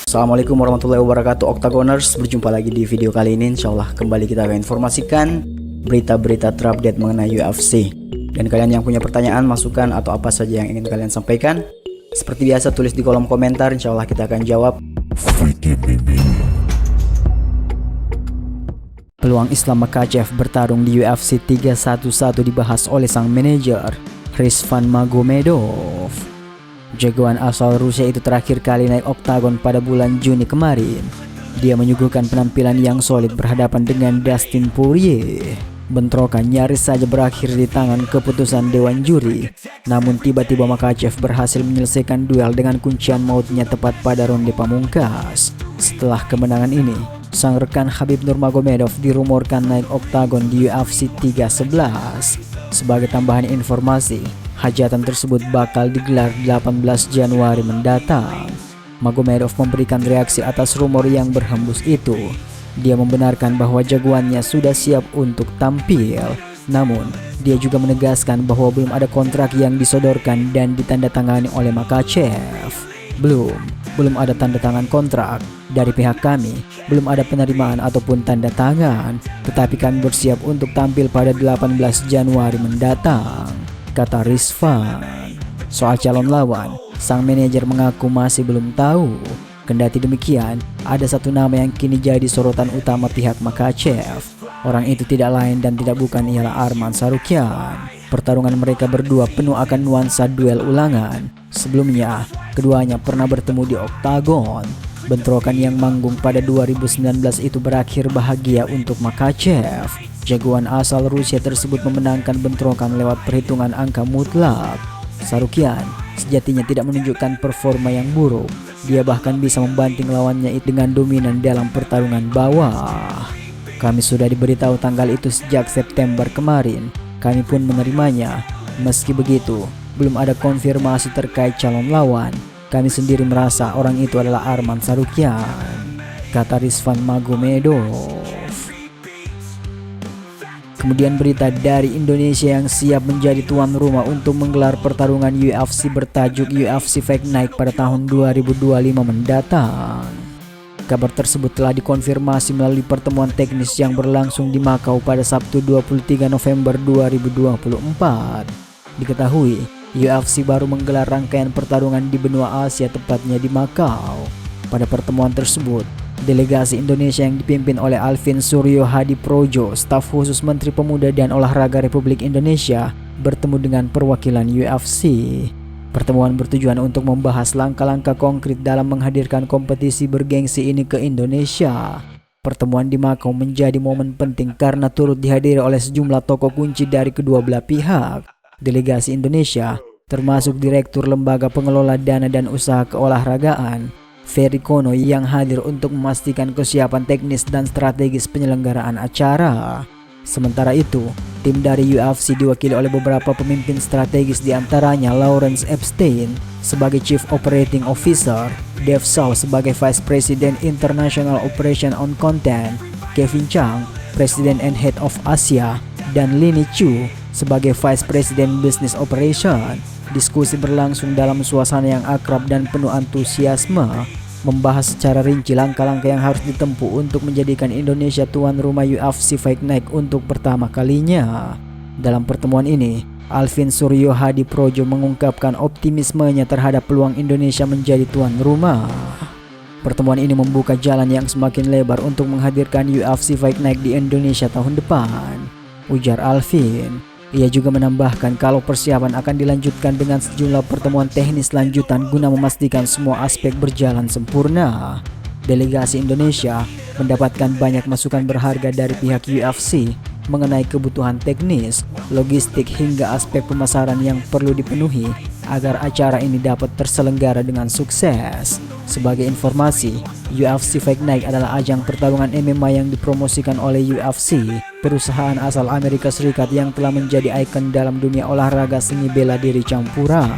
Assalamualaikum warahmatullahi wabarakatuh Octagoners, berjumpa lagi di video kali ini. Insyaallah kembali kita akan informasikan berita-berita terupdate mengenai UFC. Dan kalian yang punya pertanyaan, masukan atau apa saja yang ingin kalian sampaikan, seperti biasa tulis di kolom komentar, insyaallah kita akan jawab. Peluang Islam Makhachev bertarung di UFC 311 dibahas oleh sang manajer Rizvan Magomedov. Jagoan asal Rusia itu terakhir kali naik oktagon pada bulan Juni kemarin. Dia menyuguhkan penampilan yang solid berhadapan dengan Dustin Poirier. Bentrokan nyaris saja berakhir di tangan keputusan dewan juri. Namun tiba-tiba Makhachev berhasil menyelesaikan duel dengan kuncian mautnya tepat pada ronde pamungkas. Setelah kemenangan ini, sang rekan Khabib Nurmagomedov dirumorkan naik oktagon di UFC 311. Sebagai tambahan informasi, hajatan tersebut bakal digelar 18 Januari mendatang. Magomedov memberikan reaksi atas rumor yang berhembus itu. Dia membenarkan bahwa jagoannya sudah siap untuk tampil. Namun, dia juga menegaskan bahwa belum ada kontrak yang disodorkan dan ditandatangani oleh Makhachev. Belum ada tanda tangan kontrak dari pihak kami, belum ada penerimaan ataupun tanda tangan, tetapi kami bersiap untuk tampil pada 18 Januari mendatang, kata Rizvan. Soal calon lawan, sang manajer mengaku masih belum tahu. Kendati demikian, ada satu nama yang kini jadi sorotan utama pihak Makhachev. Orang itu tidak lain dan tidak bukan ialah Arman Tsarukyan. Pertarungan mereka berdua penuh akan nuansa duel ulangan. Sebelumnya, keduanya pernah bertemu di oktagon. Bentrokan yang manggung pada 2019 itu berakhir bahagia untuk Makhachev. Jagoan asal Rusia tersebut memenangkan bentrokan lewat perhitungan angka mutlak. Tsarukyan sejatinya tidak menunjukkan performa yang buruk. Dia bahkan bisa membanting lawannya itu dengan dominan dalam pertarungan bawah. Kami sudah diberitahu tanggal itu sejak September kemarin. Kami pun menerimanya. Meski begitu, belum ada konfirmasi terkait calon lawan. Kami sendiri merasa orang itu adalah Arman Tsarukyan, kata Rizvan Magomedov. Kemudian berita dari Indonesia yang siap menjadi tuan rumah untuk menggelar pertarungan UFC bertajuk UFC Fight Night pada tahun 2025 mendatang. Kabar tersebut telah dikonfirmasi melalui pertemuan teknis yang berlangsung di Makau pada Sabtu 23 November 2024. Diketahui, UFC baru menggelar rangkaian pertarungan di benua Asia, tepatnya di Makau. Pada pertemuan tersebut, delegasi Indonesia yang dipimpin oleh Alvin Suryo Hadiprojo, staf khusus Menteri Pemuda dan Olahraga Republik Indonesia, bertemu dengan perwakilan UFC. Pertemuan bertujuan untuk membahas langkah-langkah konkret dalam menghadirkan kompetisi bergengsi ini ke Indonesia. Pertemuan di Makau menjadi momen penting karena turut dihadiri oleh sejumlah tokoh kunci dari kedua belah pihak. Delegasi Indonesia, termasuk Direktur Lembaga Pengelola Dana dan Usaha Keolahragaan, Ferry Kono, yang hadir untuk memastikan kesiapan teknis dan strategis penyelenggaraan acara. Sementara itu, tim dari UFC diwakili oleh beberapa pemimpin strategis, diantaranya Lawrence Epstein sebagai Chief Operating Officer, Dave Shaw sebagai Vice President International Operation on Content, Kevin Chang, President and Head of Asia, dan Lini Chu sebagai Vice President Business Operation. Diskusi berlangsung dalam suasana yang akrab dan penuh antusiasme, membahas secara rinci langkah-langkah yang harus ditempuh untuk menjadikan Indonesia tuan rumah UFC Fight Night untuk pertama kalinya. Dalam pertemuan ini, Alvin Suryo Hadiprojo mengungkapkan optimismenya terhadap peluang Indonesia menjadi tuan rumah. Pertemuan ini membuka jalan yang semakin lebar untuk menghadirkan UFC Fight Night di Indonesia tahun depan, ujar Alvin. Ia juga menambahkan kalau persiapan akan dilanjutkan dengan sejumlah pertemuan teknis lanjutan guna memastikan semua aspek berjalan sempurna. Delegasi Indonesia mendapatkan banyak masukan berharga dari pihak UFC mengenai kebutuhan teknis, logistik hingga aspek pemasaran yang perlu dipenuhi agar acara ini dapat terselenggara dengan sukses. Sebagai informasi, UFC Fight Night adalah ajang pertarungan MMA yang dipromosikan oleh UFC, perusahaan asal Amerika Serikat yang telah menjadi ikon dalam dunia olahraga seni bela diri campuran.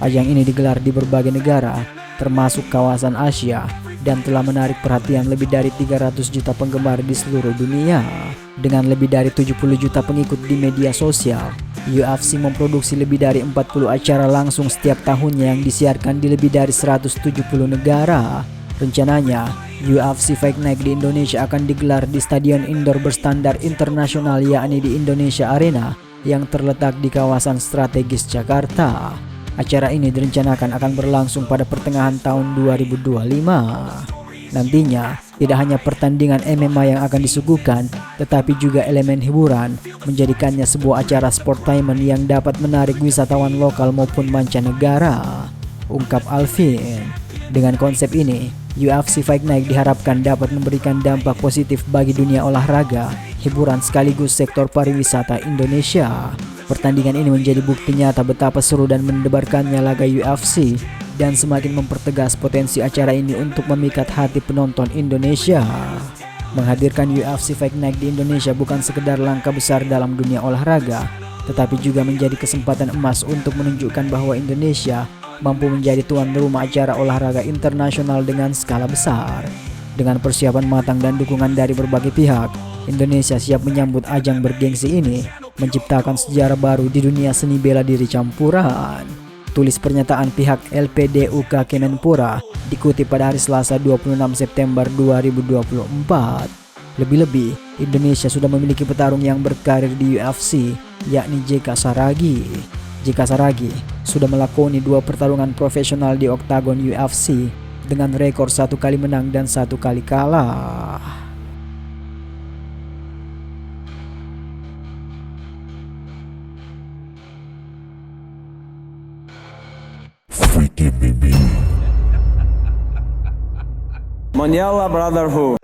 Ajang ini digelar di berbagai negara, termasuk kawasan Asia, dan telah menarik perhatian lebih dari 300 juta penggemar di seluruh dunia. Dengan lebih dari 70 juta pengikut di media sosial, UFC memproduksi lebih dari 40 acara langsung setiap tahunnya yang disiarkan di lebih dari 170 negara. Rencananya, UFC Fight Night di Indonesia akan digelar di stadion indoor berstandar internasional yakni di Indonesia Arena yang terletak di kawasan strategis Jakarta. Acara ini direncanakan akan berlangsung pada pertengahan tahun 2025. Nantinya, tidak hanya pertandingan MMA yang akan disuguhkan, tetapi juga elemen hiburan, menjadikannya sebuah acara sportainment yang dapat menarik wisatawan lokal maupun mancanegara, ungkap Alvin. Dengan konsep ini, UFC Fight Night diharapkan dapat memberikan dampak positif bagi dunia olahraga, hiburan sekaligus sektor pariwisata Indonesia. Pertandingan ini menjadi bukti nyata betapa seru dan mendebarkannya laga UFC dan semakin mempertegas potensi acara ini untuk memikat hati penonton Indonesia. Menghadirkan UFC Fight Night di Indonesia bukan sekedar langkah besar dalam dunia olahraga, tetapi juga menjadi kesempatan emas untuk menunjukkan bahwa Indonesia mampu menjadi tuan rumah acara olahraga internasional dengan skala besar. Dengan persiapan matang dan dukungan dari berbagai pihak, Indonesia siap menyambut ajang bergengsi ini, menciptakan sejarah baru di dunia seni bela diri campuran. Tulis pernyataan pihak LPDUK Kemenpora dikutip pada hari Selasa 26 September 2024. Lebih-lebih, Indonesia sudah memiliki petarung yang berkarir di UFC, yakni JK Saragi. JK Saragi sudah melakoni 2 pertarungan profesional di oktagon UFC dengan rekor 1 kali menang dan 1 kali kalah. Mondial Brotherhood.